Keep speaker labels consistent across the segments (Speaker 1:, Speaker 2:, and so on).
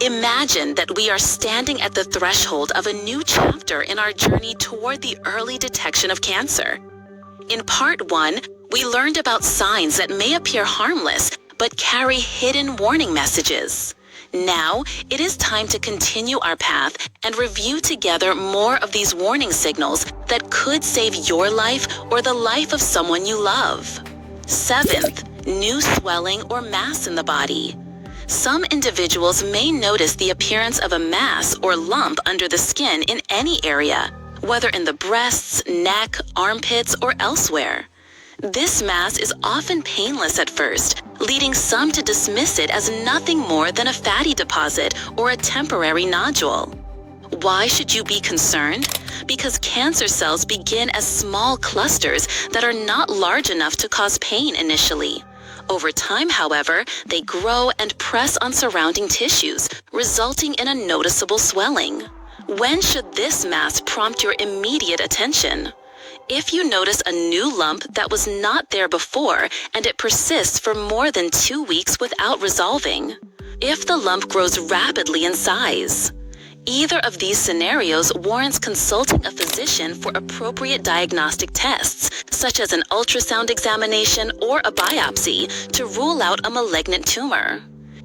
Speaker 1: Imagine that we are standing at the threshold of a new chapter in our journey toward the early detection of cancer. In Part 1, we learned about signs that may appear harmless but carry hidden warning messages. Now, it is time to continue our path and review together more of these warning signals that could save your life or the life of someone you love. 7th, new swelling or mass in the body. Some individuals may notice the appearance of a mass or lump under the skin in any area, whether in the breasts, neck, armpits, or elsewhere. This mass is often painless at first, leading some to dismiss it as nothing more than a fatty deposit or a temporary nodule. Why should you be concerned? Because cancer cells begin as small clusters that are not large enough to cause pain initially. Over time, however, they grow and press on surrounding tissues, resulting in a noticeable swelling. When should this mass prompt your immediate attention? If you notice a new lump that was not there before and it persists for more than 2 weeks without resolving. If the lump grows rapidly in size. Either of these scenarios warrants consulting a physician for appropriate diagnostic tests, such as an ultrasound examination or a biopsy, to rule out a malignant tumor.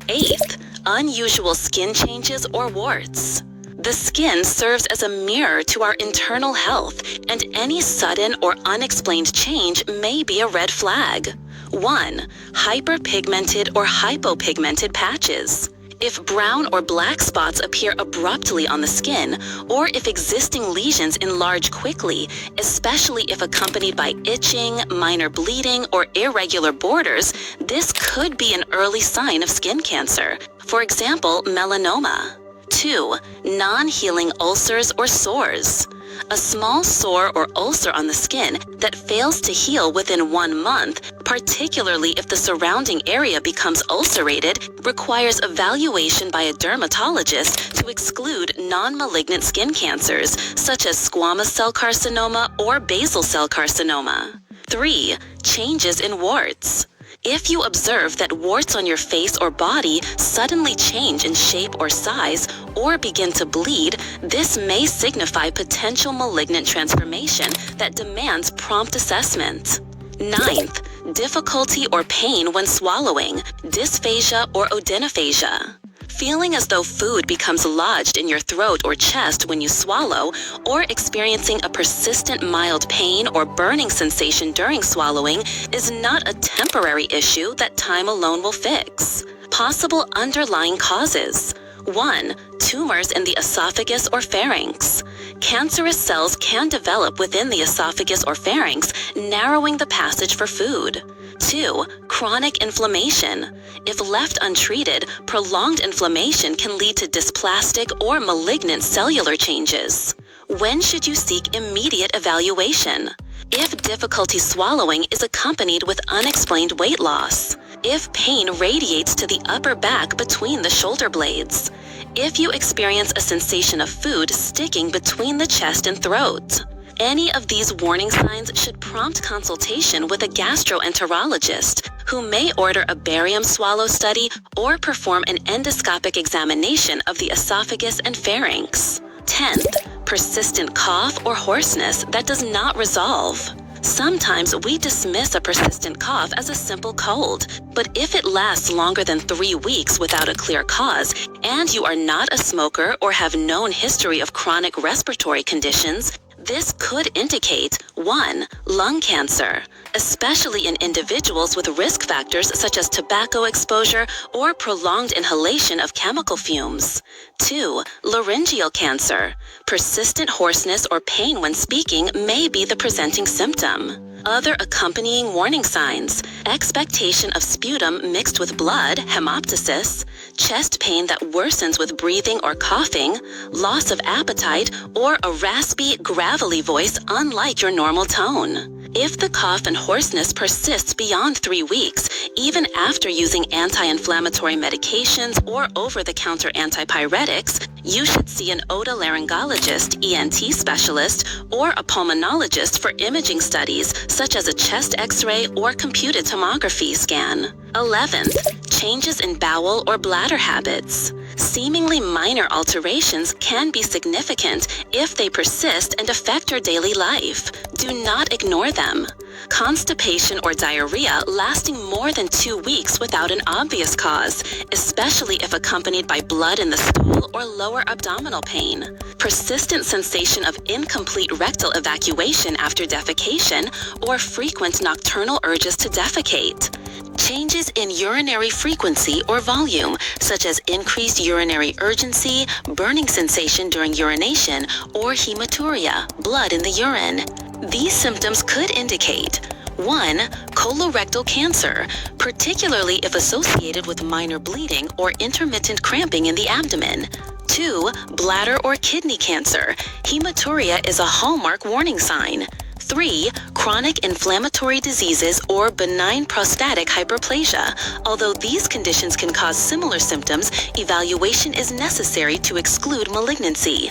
Speaker 1: 8th, unusual skin changes or warts. The skin serves as a mirror to our internal health, and any sudden or unexplained change may be a red flag. 1. Hyperpigmented or hypopigmented patches. If brown or black spots appear abruptly on the skin, or if existing lesions enlarge quickly, especially if accompanied by itching, minor bleeding, or irregular borders, this could be an early sign of skin cancer, for example, melanoma. 2. Non-healing ulcers or sores. A small sore or ulcer on the skin that fails to heal within 1 month, particularly if the surrounding area becomes ulcerated, requires evaluation by a dermatologist to exclude non-malignant skin cancers, such as squamous cell carcinoma or basal cell carcinoma. 3. Changes in warts. If you observe that warts on your face or body suddenly change in shape or size or begin to bleed, this may signify potential malignant transformation that demands prompt assessment. 9th, difficulty or pain when swallowing, dysphagia or odynophagia. Feeling as though food becomes lodged in your throat or chest when you swallow, or experiencing a persistent mild pain or burning sensation during swallowing is not a temporary issue that time alone will fix. Possible underlying causes. 1. Tumors in the esophagus or pharynx. Cancerous cells can develop within the esophagus or pharynx, narrowing the passage for food. 2. Chronic inflammation. If left untreated, prolonged inflammation can lead to dysplastic or malignant cellular changes. When should you seek immediate evaluation? If difficulty swallowing is accompanied with unexplained weight loss. If pain radiates to the upper back between the shoulder blades. If you experience a sensation of food sticking between the chest and throat. Any of these warning signs should prompt consultation with a gastroenterologist, who may order a barium swallow study or perform an endoscopic examination of the esophagus and pharynx. 10th, persistent cough or hoarseness that does not resolve. Sometimes we dismiss a persistent cough as a simple cold, but if it lasts longer than 3 weeks without a clear cause, and you are not a smoker or have known history of chronic respiratory conditions, this could indicate 1. Lung cancer, especially in individuals with risk factors such as tobacco exposure or prolonged inhalation of chemical fumes. 2. Laryngeal cancer. Persistent hoarseness or pain when speaking may be the presenting symptom. Other accompanying warning signs: expectation of sputum mixed with blood, hemoptysis, chest pain that worsens with breathing or coughing, loss of appetite, or a raspy, gravelly voice unlike your normal tone. If the cough and hoarseness persists beyond 3 weeks, even after using anti-inflammatory medications or over-the-counter antipyretics, you should see an otolaryngologist, ENT specialist, or a pulmonologist for imaging studies such as a chest X-ray or computed tomography scan. 11th, changes in bowel or bladder habits. Seemingly minor alterations can be significant if they persist and affect your daily life. Do not ignore them. Constipation or diarrhea lasting more than 2 weeks without an obvious cause, especially if accompanied by blood in the stool or lower abdominal pain. Persistent sensation of incomplete rectal evacuation after defecation or frequent nocturnal urges to defecate. Changes in urinary frequency or volume, such as increased urinary urgency, burning sensation during urination, or hematuria, blood in the urine. These symptoms could indicate 1. Colorectal cancer, particularly if associated with minor bleeding or intermittent cramping in the abdomen. 2. Bladder or kidney cancer. Hematuria is a hallmark warning sign. 3. Chronic inflammatory diseases or benign prostatic hyperplasia. Although these conditions can cause similar symptoms, evaluation is necessary to exclude malignancy.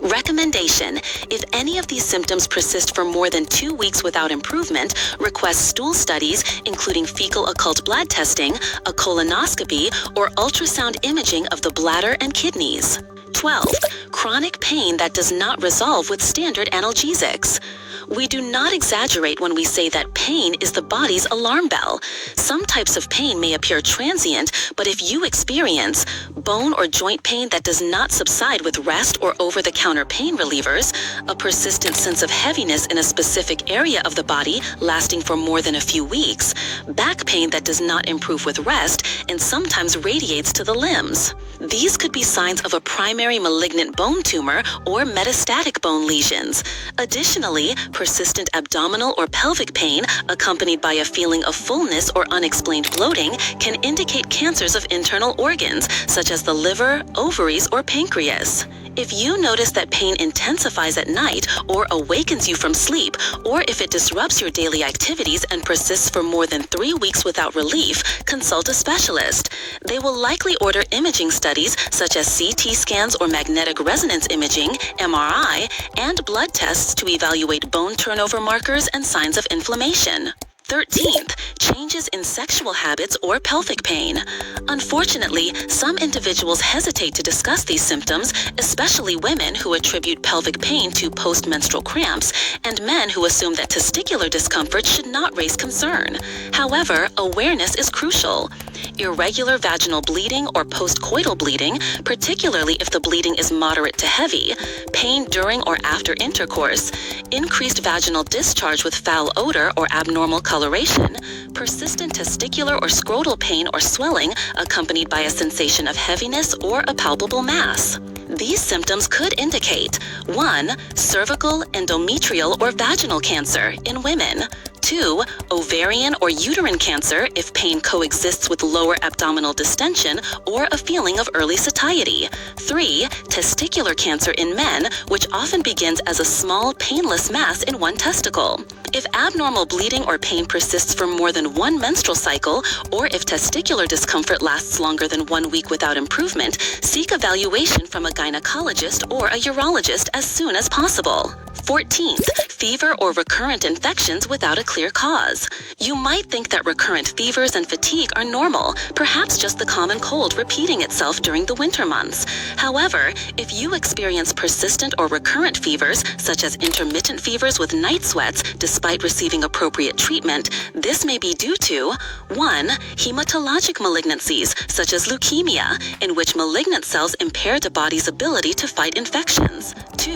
Speaker 1: Recommendation: if any of these symptoms persist for more than 2 weeks without improvement, request stool studies, including fecal occult blood testing, a colonoscopy, or ultrasound imaging of the bladder and kidneys. 12. Chronic pain that does not resolve with standard analgesics. We do not exaggerate when we say that pain is the body's alarm bell. Some types of pain may appear transient, but if you experience bone or joint pain that does not subside with rest or over-the-counter pain relievers, a persistent sense of heaviness in a specific area of the body lasting for more than a few weeks, back pain that does not improve with rest and sometimes radiates to the limbs. These could be signs of a primary malignant bone tumor or metastatic bone lesions. Additionally, persistent abdominal or pelvic pain accompanied by a feeling of fullness or unexplained bloating can indicate cancers of internal organs, such as the liver, ovaries, or pancreas. If you notice that pain intensifies at night or awakens you from sleep, or if it disrupts your daily activities and persists for more than 3 weeks without relief, consult a specialist. They will likely order imaging studies such as CT scans or magnetic resonance imaging, MRI, and blood tests to evaluate bone turnover markers and signs of inflammation. 13th, changes in sexual habits or pelvic pain. Unfortunately, some individuals hesitate to discuss these symptoms, especially women who attribute pelvic pain to postmenstrual cramps, and men who assume that testicular discomfort should not raise concern. However, awareness is crucial. Irregular vaginal bleeding or postcoital bleeding, particularly if the bleeding is moderate to heavy, pain during or after intercourse, increased vaginal discharge with foul odor or abnormal coloration, persistent testicular or scrotal pain or swelling accompanied by a sensation of heaviness or a palpable mass. These symptoms could indicate 1. Cervical, endometrial, or vaginal cancer in women. 2. Ovarian or uterine cancer if pain coexists with lower abdominal distension or a feeling of early satiety. 3. Testicular cancer in men, which often begins as a small, painless mass in one testicle. If abnormal bleeding or pain persists for more than 1 menstrual cycle, or if testicular discomfort lasts longer than 1 week without improvement, seek evaluation from a gynecologist or a urologist as soon as possible. 14th, fever or recurrent infections without a clear cause. You might think that recurrent fevers and fatigue are normal, perhaps just the common cold repeating itself during the winter months. However, if you experience persistent or recurrent fevers, such as intermittent fevers with night sweats, despite receiving appropriate treatment, this may be due to 1. Hematologic malignancies, such as leukemia, in which malignant cells impair the body's ability to fight infections. 2.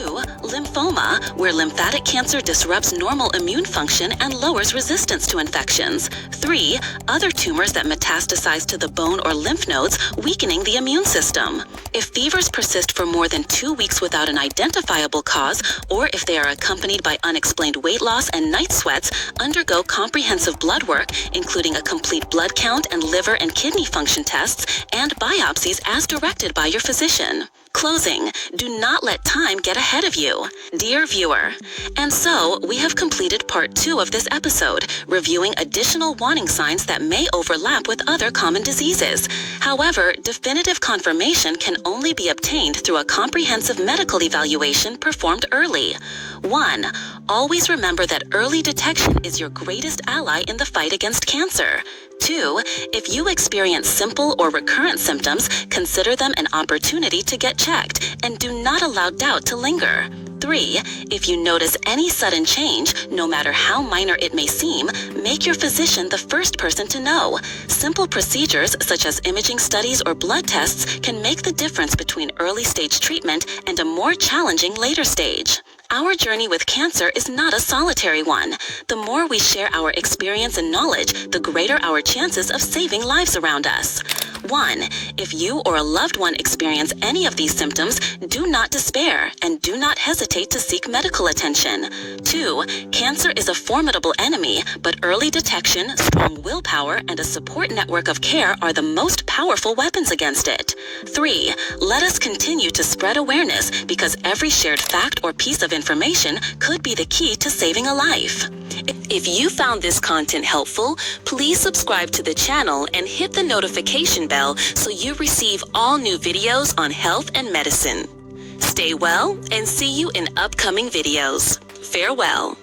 Speaker 1: Lymphoma, where lymphatic cancer disrupts normal immune function and lowers resistance to infections. 3. Other tumors that metastasize to the bone or lymph nodes, weakening the immune system. If fevers persist for more than 2 weeks without an identifiable cause, or if they are accompanied by unexplained weight loss and night sweats, undergo comprehensive blood work, including a complete blood count and liver and kidney function tests, and biopsies as directed by your physician. Closing, do not let time get ahead of you. Dear viewer, and so we have completed part 2 of this episode, reviewing additional warning signs that may overlap with other common diseases. However, definitive confirmation can only be obtained through a comprehensive medical evaluation performed early. 1. Always remember that early detection is your greatest ally in the fight against cancer. 2. If you experience simple or recurrent symptoms, consider them an opportunity to get checked and do not allow doubt to linger. 3. If you notice any sudden change, no matter how minor it may seem, make your physician the first person to know. Simple procedures such as imaging studies or blood tests can make the difference between early-stage treatment and a more challenging later stage. Our journey with cancer is not a solitary one. The more we share our experience and knowledge, the greater our chances of saving lives around us. 1. If you or a loved one experience any of these symptoms, do not despair and do not hesitate to seek medical attention. 2. Cancer is a formidable enemy, but early detection, strong willpower, and a support network of care are the most powerful weapons against it. 3. Let us continue to spread awareness because every shared fact or piece of information could be the key to saving a life. If you found this content helpful, please subscribe to the channel and hit the notification bell so you receive all new videos on health and medicine. Stay well and see you in upcoming videos. Farewell.